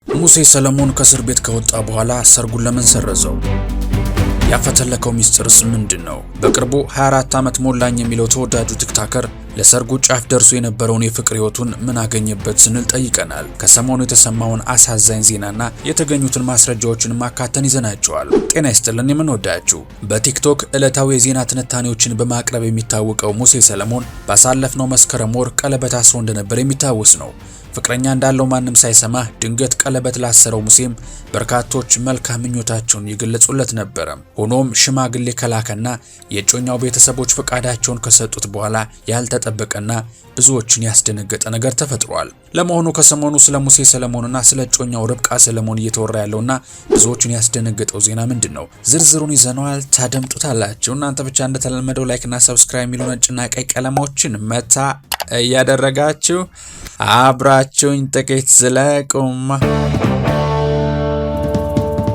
ሙሴ ሰለሞን ከእስር ቤት ከወጣ በኋላ ሰርጉን ለምን ሰረዘው? ያፈተለከው ሚስጥርስ ምንድነው? በቅርቡ 24 ዓመት ሞላኝ የሚለው ተወዳጁ ቲክቶከር ለሰርጉ ጫፍ ደርሶ የነበረውን የፍቅር ህይወቱን ምን አገኘበት ስንል ጠይቀናል። ከሰሞኑ የተሰማውን አሳዛኝ ዜናና የተገኙትን ማስረጃዎችን ማካተን ይዘናቸዋል። ጤና ይስጥልን የምንወዳችሁ። በቲክቶክ ዕለታዊ የዜና ትንታኔዎችን በማቅረብ የሚታወቀው ሙሴ ሰለሞን ባሳለፍነው መስከረም ወር ቀለበት አስሮ እንደነበር የሚታወስ ነው። ፍቅረኛ እንዳለው ማንም ሳይሰማ ድንገት ቀለበት ላሰረው ሙሴም በርካቶች መልካም ምኞታቸውን ይገለጹለት ነበር። ሆኖም ሽማግሌ ከላከና የጮኛው ቤተሰቦች ፈቃዳቸውን ከሰጡት በኋላ ያልተጠበቀና ብዙዎችን ያስደነገጠ ነገር ተፈጥሯል። ለመሆኑ ከሰሞኑ ስለ ሙሴ ሰለሞንና ስለ ጮኛው ርብቃ ሰለሞን እየተወራ ያለውና ብዙዎችን ያስደነገጠው ዜና ምንድነው? ዝርዝሩን ይዘነዋል፣ ታደምጡታላችሁ። እናንተ ብቻ እንደተለመደው ላይክና ሰብስክራይብ የሚሉ ነጭና ቀይ ቀለሞችን መታ እያደረጋችሁ አብራችሁኝ ጥቂት ዝለቁማ።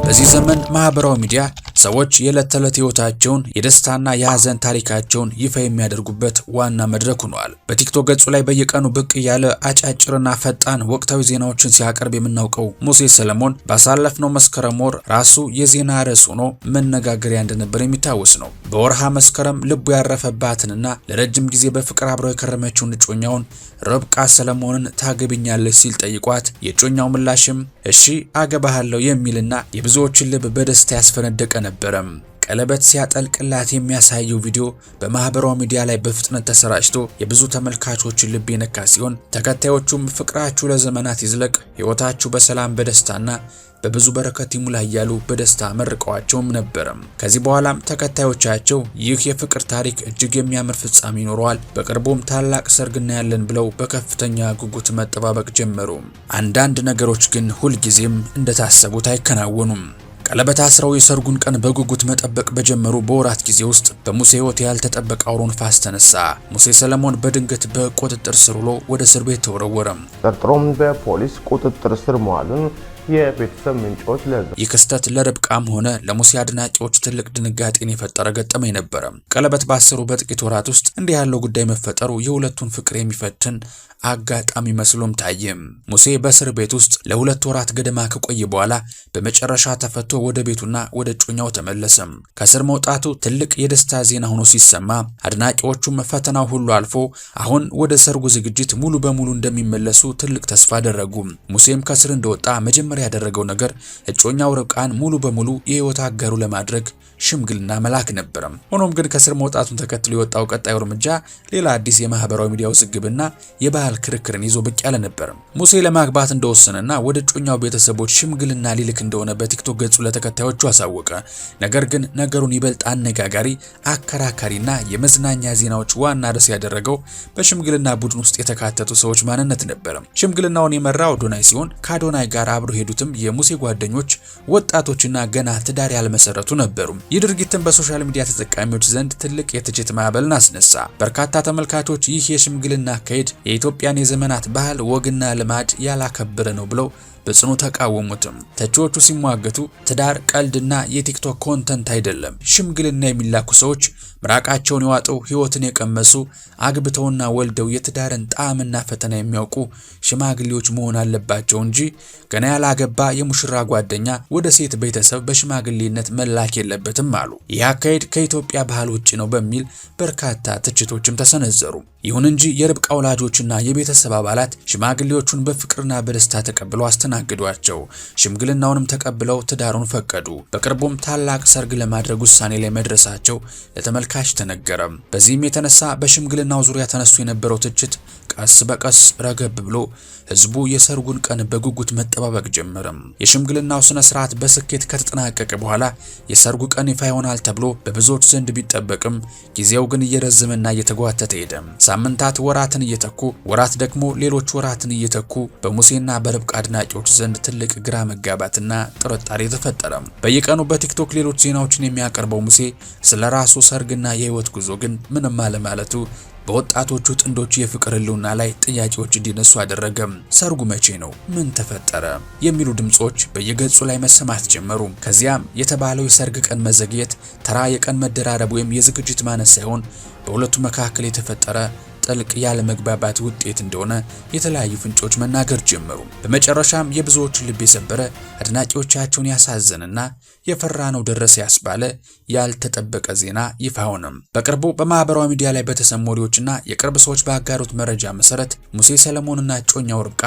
በዚህ ዘመን ማህበራዊ ሚዲያ ሰዎች የዕለት ተዕለት ህይወታቸውን የደስታና የሐዘን ታሪካቸውን ይፋ የሚያደርጉበት ዋና መድረክ ሆኗል። በቲክቶክ ገጹ ላይ በየቀኑ ብቅ ያለ አጫጭርና ፈጣን ወቅታዊ ዜናዎችን ሲያቀርብ የምናውቀው ሙሴ ሰለሞን ባሳለፍነው መስከረም ወር ራሱ የዜና ርዕስ ሆኖ መነጋገሪያ እንደነበር የሚታወስ ነው። በወርሃ መስከረም ልቡ ያረፈባትንና ለረጅም ጊዜ በፍቅር አብረው የከረመችውን እጮኛውን ርብቃ ሰለሞንን ታገብኛለች ሲል ጠይቋት የጮኛው ምላሽም እሺ አገባሃለሁ የሚልና የብዙዎችን ልብ በደስታ ያስፈነደቀ ነበረም። ቀለበት ሲያጠልቅላት የሚያሳየው ቪዲዮ በማህበራዊ ሚዲያ ላይ በፍጥነት ተሰራጭቶ የብዙ ተመልካቾችን ልብ የነካ ሲሆን ተከታዮቹም ፍቅራችሁ ለዘመናት ይዝለቅ፣ ህይወታችሁ በሰላም በደስታና በብዙ በረከት ይሙላ እያሉ በደስታ መርቀዋቸውም ነበረም። ከዚህ በኋላም ተከታዮቻቸው ይህ የፍቅር ታሪክ እጅግ የሚያምር ፍጻሜ ይኖረዋል፣ በቅርቡም ታላቅ ሰርግ እናያለን ብለው በከፍተኛ ጉጉት መጠባበቅ ጀመሩ። አንዳንድ ነገሮች ግን ሁልጊዜም እንደታሰቡት አይከናወኑም። ቀለበት አስረው የሰርጉን ቀን በጉጉት መጠበቅ በጀመሩ በወራት ጊዜ ውስጥ በሙሴ ህይወት ያልተጠበቀ አውሎ ነፋስ ተነሳ። ሙሴ ሰለሞን በድንገት በቁጥጥር ስር ውሎ ወደ እስር ቤት ተወረወረ። ተጠርጥሮም በፖሊስ ቁጥጥር ስር መዋሉን የቤተሰብ ምንጮች ይህ ክስተት ለርብቃም ሆነ ለሙሴ አድናቂዎች ትልቅ ድንጋጤን የፈጠረ ገጠመኝ ነበረ። ቀለበት ባሰሩ በጥቂት ወራት ውስጥ እንዲህ ያለው ጉዳይ መፈጠሩ የሁለቱን ፍቅር የሚፈትን አጋጣሚ መስሎም ታየም። ሙሴ በእስር ቤት ውስጥ ለ2 ወራት ገደማ ከቆየ በኋላ በመጨረሻ ተፈቶ ወደ ቤቱና ወደ ጮኛው ተመለሰም። ከእስር መውጣቱ ትልቅ የደስታ ዜና ሆኖ ሲሰማ አድናቂዎቹም ፈተናው ሁሉ አልፎ አሁን ወደ ሰርጉ ዝግጅት ሙሉ በሙሉ እንደሚመለሱ ትልቅ ተስፋ አደረጉ። ሙሴም ከእስር እንደወጣ መጀመሪያ ያደረገው ነገር እጮኛው ርብቃን ሙሉ በሙሉ የህይወት አጋሩ ለማድረግ ሽምግልና መላክ ነበር። ሆኖም ግን ከእስር መውጣቱን ተከትሎ የወጣው ቀጣዩ እርምጃ ሌላ አዲስ የማህበራዊ ሚዲያ ውዝግብና የባህል ክርክርን ይዞ ብቅ ያለ ነበር። ሙሴ ለማግባት እንደወሰነና ወደ እጮኛው ቤተሰቦች ሽምግልና ሊልክ እንደሆነ በቲክቶክ ገጹ ለተከታዮቹ አሳወቀ። ነገር ግን ነገሩን ይበልጥ አነጋጋሪ፣ አከራካሪና የመዝናኛ ዜናዎች ዋና ርዕስ ያደረገው በሽምግልና ቡድን ውስጥ የተካተቱ ሰዎች ማንነት ነበር። ሽምግልናውን የመራው አዶናይ ሲሆን ከአዶናይ ጋር አብሮ ሄዱትም የሙሴ ጓደኞች ወጣቶችና ገና ትዳር ያልመሰረቱ ነበሩ። ይህ ድርጊትም በሶሻል ሚዲያ ተጠቃሚዎች ዘንድ ትልቅ የትችት ማዕበልን አስነሳ። በርካታ ተመልካቾች ይህ የሽምግልና አካሄድ የኢትዮጵያን የዘመናት ባህል ወግና ልማድ ያላከበረ ነው ብለው በጽኑ ተቃወሙትም። ተቺዎቹ ሲሟገቱ ትዳር ቀልድና የቲክቶክ ኮንተንት አይደለም፣ ሽምግልና የሚላኩ ሰዎች ምራቃቸውን የዋጡ ህይወትን የቀመሱ አግብተውና ወልደው የትዳርን ጣዕምና ፈተና የሚያውቁ ሽማግሌዎች መሆን አለባቸው እንጂ ገና ያላገባ የሙሽራ ጓደኛ ወደ ሴት ቤተሰብ በሽማግሌነት መላክ የለበትም አሉ። ይህ አካሄድ ከኢትዮጵያ ባህል ውጪ ነው በሚል በርካታ ትችቶችም ተሰነዘሩ። ይሁን እንጂ የርብቃ ወላጆችና የቤተሰብ አባላት ሽማግሌዎቹን በፍቅርና በደስታ ተቀብለው አስተናግዷቸው። ሽምግልናውንም ተቀብለው ትዳሩን ፈቀዱ። በቅርቡም ታላቅ ሰርግ ለማድረግ ውሳኔ ላይ መድረሳቸው ለተመልካች ተነገረም። በዚህም የተነሳ በሽምግልናው ዙሪያ ተነስቶ የነበረው ትችት ቀስ በቀስ ረገብ ብሎ ህዝቡ የሰርጉን ቀን በጉጉት መጠባበቅ ጀመረም። የሽምግልናው ስነ ስርዓት በስኬት ከተጠናቀቀ በኋላ የሰርጉ ቀን ይፋ ይሆናል ተብሎ በብዙዎች ዘንድ ቢጠበቅም ጊዜው ግን እየረዘመና እየተጓተተ ሄደ። ሳምንታት ወራትን እየተኩ ወራት ደግሞ ሌሎች ወራትን እየተኩ በሙሴና በርብቃ አድናቂዎች ዘንድ ትልቅ ግራ መጋባትና ጥርጣሬ ተፈጠረ። በየቀኑ በቲክቶክ ሌሎች ዜናዎችን የሚያቀርበው ሙሴ ስለራሱ ሰርግና የህይወት ጉዞ ግን ምንም አለማለቱ በወጣቶቹ ጥንዶች የፍቅር ህልውና ላይ ጥያቄዎች እንዲነሱ አደረገ። ሰርጉ መቼ ነው? ምን ተፈጠረ? የሚሉ ድምጾች በየገጹ ላይ መሰማት ጀመሩ። ከዚያም የተባለው የሰርግ ቀን መዘግየት ተራ የቀን መደራረብ ወይም የዝግጅት ማነስ ሳይሆን በሁለቱ መካከል የተፈጠረ ጥልቅ ያለመግባባት ውጤት እንደሆነ የተለያዩ ፍንጮች መናገር ጀመሩ። በመጨረሻም የብዙዎችን ልብ የሰበረ አድናቂዎቻቸውን ያሳዘነና የፈራነው ደረሰ ያስባለ ያልተጠበቀ ዜና ይፋ ሆነም። በቅርቡ በማህበራዊ ሚዲያ ላይ በተሰሙ ወሬዎችና የቅርብ ሰዎች ባጋሩት መረጃ መሰረት ሙሴ ሰለሞንና እጮኛው ርብቃ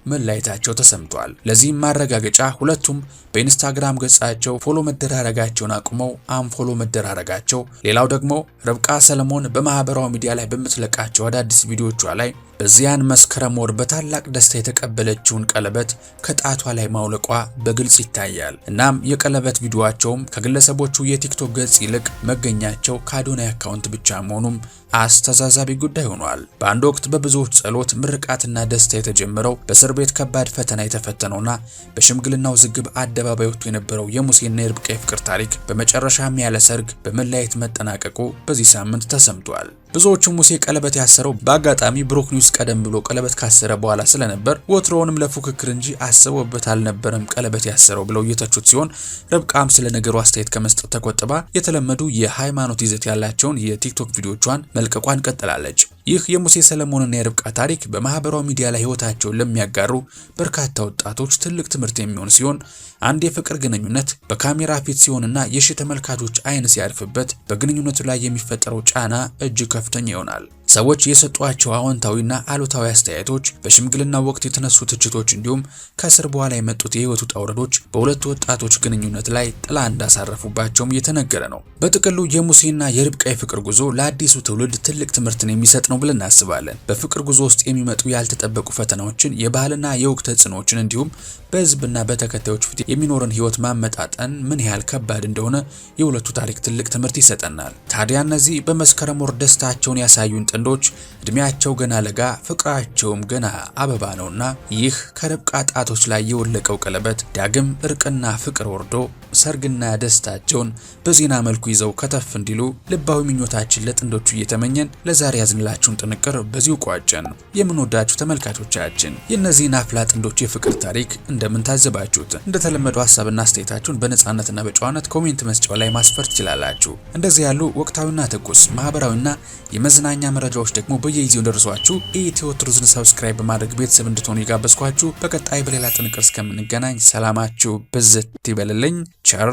መለያየታቸው ተሰምቷል። ለዚህም ማረጋገጫ ሁለቱም በኢንስታግራም ገጻቸው ፎሎ መደራረጋቸውን አቁመው አንፎሎ መደራረጋቸው፣ ሌላው ደግሞ ርብቃ ሰለሞን በማህበራዊ ሚዲያ ላይ በምትለቃቸው አዳዲስ ቪዲዮቿ ላይ በዚያን መስከረም ወር በታላቅ ደስታ የተቀበለችውን ቀለበት ከጣቷ ላይ ማውለቋ በግልጽ ይታያል። እናም የቀለበት ቪዲዮአቸውም ከግለሰቦቹ የቲክቶክ ገጽ ይልቅ መገኛቸው ከአዶናይ አካውንት ብቻ መሆኑም አስተዛዛቢ ጉዳይ ሆኗል። በአንድ ወቅት በብዙዎች ጸሎት፣ ምርቃትና ደስታ የተጀመረው በእስር ቤት ከባድ ፈተና የተፈተነውና በሽምግልናው ዝግብ አደባባይ ወጥቶ የነበረው የሙሴና የርብቃ የፍቅር ታሪክ በመጨረሻም ያለ ሰርግ በመለያየት መጠናቀቁ በዚህ ሳምንት ተሰምቷል። ብዙዎቹ ሙሴ ቀለበት ያሰረው በአጋጣሚ ብሩክ ኒውስ ቀደም ብሎ ቀለበት ካሰረ በኋላ ስለነበር ወትሮውንም ለፉክክር እንጂ አስበውበት አልነበረም ቀለበት ያሰረው ብለው እየተቹት ሲሆን፣ ርብቃም ስለ ነገሩ አስተያየት ከመስጠት ተቆጥባ የተለመዱ የሃይማኖት ይዘት ያላቸውን የቲክቶክ ቪዲዮቿን መልቀቋን ቀጥላለች። ይህ የሙሴ ሰለሞንና የርብቃ ታሪክ በማህበራዊ ሚዲያ ላይ ህይወታቸውን ለሚያጋሩ በርካታ ወጣቶች ትልቅ ትምህርት የሚሆን ሲሆን፣ አንድ የፍቅር ግንኙነት በካሜራ ፊት ሲሆንና የሺ ተመልካቾች አይን ሲያርፍበት በግንኙነቱ ላይ የሚፈጠረው ጫና እጅግ ከፍተኛ ይሆናል። ሰዎች የሰጧቸው አዎንታዊና አሉታዊ አስተያየቶች፣ በሽምግልና ወቅት የተነሱ ትችቶች እንዲሁም ከእስር በኋላ የመጡት የህይወት ውጣ ውረዶች በሁለቱ ወጣቶች ግንኙነት ላይ ጥላ እንዳሳረፉባቸውም እየተነገረ ነው። በጥቅሉ የሙሴና የርብቃ የፍቅር ጉዞ ለአዲሱ ትውልድ ትልቅ ትምህርትን የሚሰጥ ነው ብለን እናስባለን። በፍቅር ጉዞ ውስጥ የሚመጡ ያልተጠበቁ ፈተናዎችን፣ የባህልና የወቅት ተጽዕኖዎችን እንዲሁም በህዝብና በተከታዮች ፊት የሚኖርን ህይወት ማመጣጠን ምን ያህል ከባድ እንደሆነ የሁለቱ ታሪክ ትልቅ ትምህርት ይሰጠናል። ታዲያ እነዚህ በመስከረም ወር ደስታቸውን ያሳዩን ጥንዶች እድሜያቸው ገና ለጋ፣ ፍቅራቸውም ገና አበባ ነውና ይህ ከርብቃ ጣቶች ላይ የወለቀው ቀለበት ዳግም እርቅና ፍቅር ወርዶ ሰርግና ደስታቸውን በዜና መልኩ ይዘው ከተፍ እንዲሉ ልባዊ ምኞታችን ለጥንዶቹ እየተመኘን ለዛሬ ያዝንላችሁን ጥንቅር በዚሁ ቋጨን። የምንወዳችሁ ተመልካቾቻችን የእነዚህን አፍላ ጥንዶች የፍቅር ታሪክ እንደምን ታዘባችሁት? እንደተለመደው ሀሳብና አስተያየታችሁን በነጻነትና በጨዋነት ኮሜንት መስጫው ላይ ማስፈር ትችላላችሁ። እንደዚህ ያሉ ወቅታዊና ትኩስ ማህበራዊና የመዝናኛ መረጃዎች ደግሞ በየጊዜው ደርሷችሁ ኢትዮ ትሩዝን ሰብስክራይብ በማድረግ ቤተሰብ እንድትሆኑ ይጋበዝኳችሁ። በቀጣይ በሌላ ጥንቅር እስከምንገናኝ ሰላማችሁ ብዝት ይበልልኝ። ቸር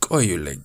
ቆዩልኝ።